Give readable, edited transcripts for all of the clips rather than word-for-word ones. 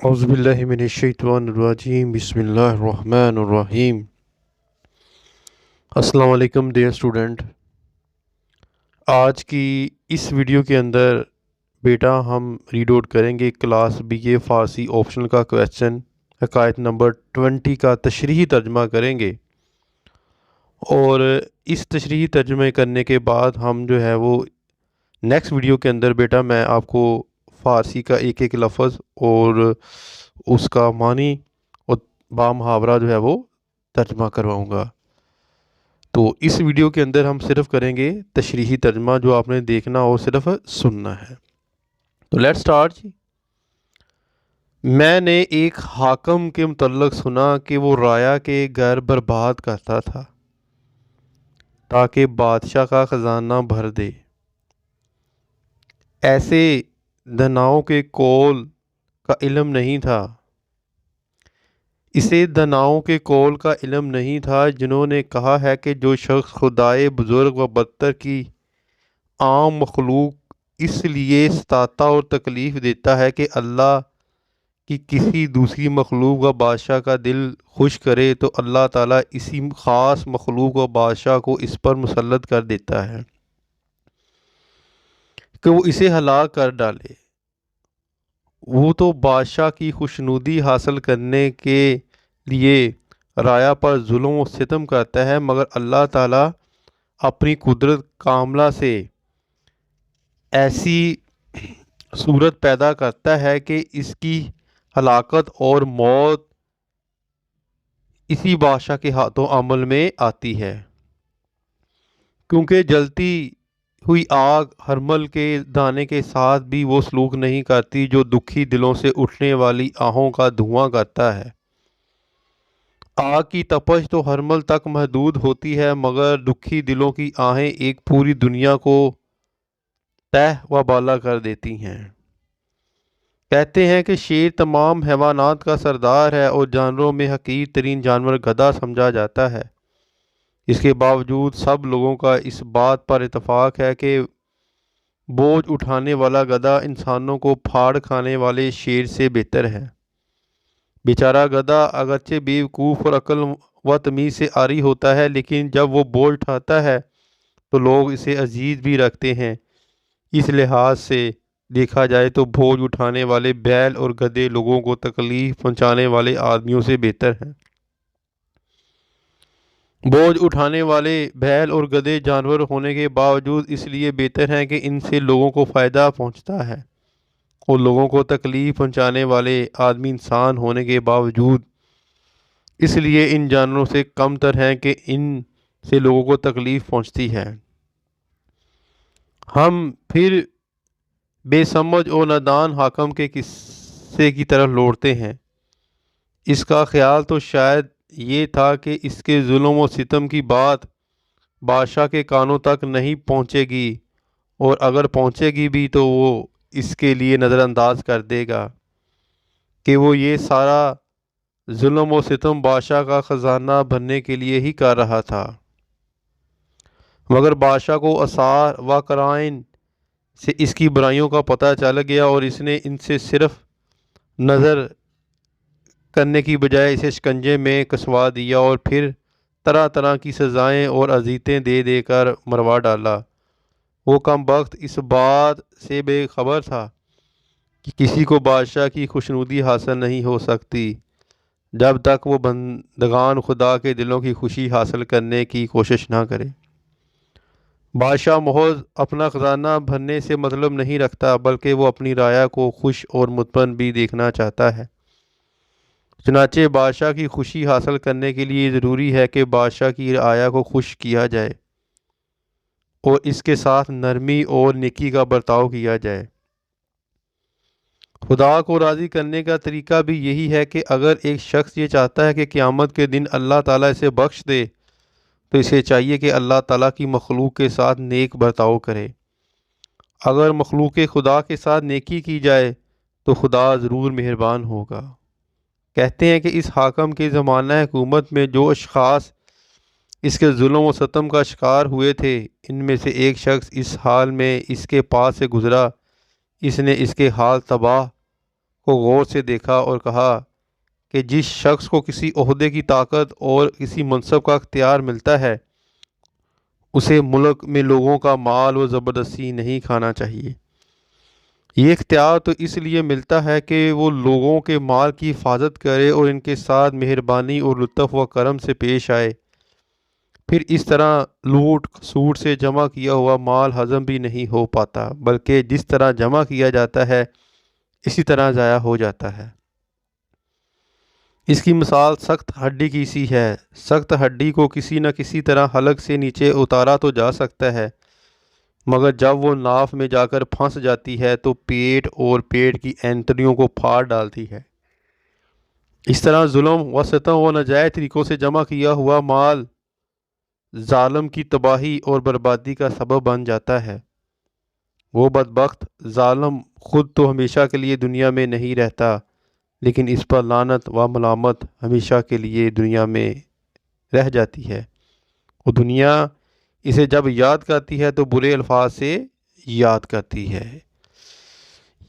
اعوذ باللہ من الشیطان الرجیم بسم اللہ الرحمن الرحیم۔ السلام علیکم ڈیئر اسٹوڈنٹ، آج کی اس ویڈیو کے اندر بیٹا ہم ریڈ آؤٹ کریں گے کلاس بی اے فارسی آپشنل کا کویسچن حکایت نمبر 20 کا تشریحی ترجمہ کریں گے، اور اس تشریحی ترجمے کرنے کے بعد ہم جو ہے وہ نیکسٹ ویڈیو کے اندر بیٹا میں آپ کو فارسی کا ایک ایک لفظ اور اس کا معنی اور با محاورہ جو ہے وہ ترجمہ کرواؤں گا۔ تو اس ویڈیو کے اندر ہم صرف کریں گے تشریحی ترجمہ، جو آپ نے دیکھنا اور صرف سننا ہے۔ تو لیٹ سٹارٹ جی۔ میں نے ایک حاکم کے متعلق سنا کہ وہ رایا کے گھر برباد کرتا تھا تاکہ بادشاہ کا خزانہ بھر دے۔ ایسے دناؤں کے قول کا علم نہیں تھا، اسے دناؤں کے قول کا علم نہیں تھا جنہوں نے کہا ہے کہ جو شخص خدائے بزرگ و برتر کی عام مخلوق اس لیے ستاتا اور تکلیف دیتا ہے کہ اللہ کی کسی دوسری مخلوق و بادشاہ کا دل خوش کرے تو اللہ تعالیٰ اسی خاص مخلوق و بادشاہ کو اس پر مسلط کر دیتا ہے کہ وہ اسے ہلاک کر ڈالے۔ وہ تو بادشاہ کی خوشنودی حاصل کرنے کے لیے رایا پر ظلم و ستم کرتا ہے، مگر اللہ تعالیٰ اپنی قدرت کاملہ سے ایسی صورت پیدا کرتا ہے کہ اس کی ہلاکت اور موت اسی بادشاہ کے ہاتھوں عمل میں آتی ہے، کیونکہ جلتی ہوئی آگ ہرمل کے دانے کے ساتھ بھی وہ سلوک نہیں کرتی جو دکھی دلوں سے اٹھنے والی آہوں کا دھواں کرتا ہے۔ آگ کی تپش تو ہرمل تک محدود ہوتی ہے، مگر دکھی دلوں کی آہیں ایک پوری دنیا کو تہ و بالا کر دیتی ہیں۔ کہتے ہیں کہ شیر تمام حیوانات کا سردار ہے اور جانوروں میں حقیر ترین جانور گدھا سمجھا جاتا ہے۔ اس کے باوجود سب لوگوں کا اس بات پر اتفاق ہے کہ بوجھ اٹھانے والا گدھا انسانوں کو پھاڑ کھانے والے شیر سے بہتر ہے۔ بیچارہ گدھا اگرچہ بیوقوف اور عقل و تمیز سے عاری ہوتا ہے، لیکن جب وہ بوجھ اٹھاتا ہے تو لوگ اسے عزیز بھی رکھتے ہیں۔ اس لحاظ سے دیکھا جائے تو بوجھ اٹھانے والے بیل اور گدھے لوگوں کو تکلیف پہنچانے والے آدمیوں سے بہتر ہیں۔ بوجھ اٹھانے والے بیل اور گدھے جانور ہونے کے باوجود اس لیے بہتر ہیں کہ ان سے لوگوں کو فائدہ پہنچتا ہے، اور لوگوں کو تکلیف پہنچانے والے آدمی انسان ہونے کے باوجود اس لیے ان جانوروں سے کم تر ہیں کہ ان سے لوگوں کو تکلیف پہنچتی ہے۔ ہم پھر بے سمجھ اور نادان حاکم کے قصے کی طرف لوٹتے ہیں۔ اس کا خیال تو شاید یہ تھا کہ اس کے ظلم و ستم کی بات بادشاہ کے کانوں تک نہیں پہنچے گی، اور اگر پہنچے گی بھی تو وہ اس کے لیے نظر انداز کر دے گا کہ وہ یہ سارا ظلم و ستم بادشاہ کا خزانہ بھرنے کے لیے ہی کر رہا تھا۔ مگر بادشاہ کو آثار و قرائن سے اس کی برائیوں کا پتہ چل گیا، اور اس نے ان سے صرف نظر کرنے کی بجائے اسے شکنجے میں کسوا دیا اور پھر طرح طرح کی سزائیں اور اذیتیں دے دے کر مروا ڈالا۔ وہ کم بخت اس بات سے بے خبر تھا کہ کسی کو بادشاہ کی خوشنودی حاصل نہیں ہو سکتی جب تک وہ بندگان خدا کے دلوں کی خوشی حاصل کرنے کی کوشش نہ کرے۔ بادشاہ محض اپنا خزانہ بھرنے سے مطلب نہیں رکھتا، بلکہ وہ اپنی رعایا کو خوش اور مطمئن بھی دیکھنا چاہتا ہے۔ چنانچہ بادشاہ کی خوشی حاصل کرنے کے لیے ضروری ہے کہ بادشاہ کی رعایا کو خوش کیا جائے اور اس کے ساتھ نرمی اور نیکی کا برتاؤ کیا جائے۔ خدا کو راضی کرنے کا طریقہ بھی یہی ہے کہ اگر ایک شخص یہ چاہتا ہے کہ قیامت کے دن اللہ تعالیٰ اسے بخش دے تو اسے چاہیے کہ اللہ تعالیٰ کی مخلوق کے ساتھ نیک برتاؤ کرے۔ اگر مخلوق خدا کے ساتھ نیکی کی جائے تو خدا ضرور مہربان ہوگا۔ کہتے ہیں کہ اس حاکم کے زمانہ حکومت میں جو اشخاص اس کے ظلم و ستم کا شکار ہوئے تھے، ان میں سے ایک شخص اس حال میں اس کے پاس سے گزرا۔ اس نے اس کے حال تباہ کو غور سے دیکھا اور کہا کہ جس شخص کو کسی عہدے کی طاقت اور کسی منصب کا اختیار ملتا ہے اسے ملک میں لوگوں کا مال و زبردستی نہیں کھانا چاہیے۔ یہ اختیار تو اس لیے ملتا ہے کہ وہ لوگوں کے مال کی حفاظت کرے اور ان کے ساتھ مہربانی اور لطف و کرم سے پیش آئے۔ پھر اس طرح لوٹ کھسوٹ سے جمع کیا ہوا مال ہضم بھی نہیں ہو پاتا، بلکہ جس طرح جمع کیا جاتا ہے اسی طرح ضائع ہو جاتا ہے۔ اس کی مثال سخت ہڈی کی سی ہے۔ سخت ہڈی کو کسی نہ کسی طرح حلق سے نیچے اتارا تو جا سکتا ہے، مگر جب وہ ناف میں جا کر پھنس جاتی ہے تو پیٹ اور پیٹ کی اینتڑیوں کو پھاڑ ڈالتی ہے۔ اس طرح ظلم و ستم و ناجائز طریقوں سے جمع کیا ہوا مال ظالم کی تباہی اور بربادی کا سبب بن جاتا ہے۔ وہ بدبخت ظالم خود تو ہمیشہ کے لیے دنیا میں نہیں رہتا، لیکن اس پر لعنت و ملامت ہمیشہ کے لیے دنیا میں رہ جاتی ہے۔ وہ دنیا اسے جب یاد کرتی ہے تو برے الفاظ سے یاد کرتی ہے۔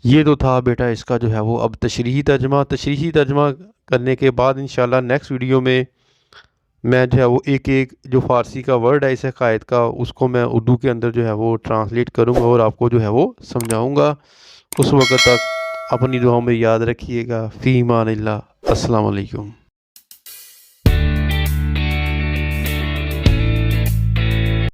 یہ تو تھا بیٹا اس کا جو ہے وہ اب تشریحی ترجمہ کرنے کے بعد انشاءاللہ نیکسٹ ویڈیو میں میں جو ہے وہ ایک جو فارسی کا ورڈ ہے اس قائد کا اس کو میں اردو کے اندر جو ہے وہ ٹرانسلیٹ کروں گا اور آپ کو جو ہے وہ سمجھاؤں گا۔ اس وقت تک اپنی دعاؤں میں یاد رکھیے گا۔ فی امان اللہ۔ السلام علیکم۔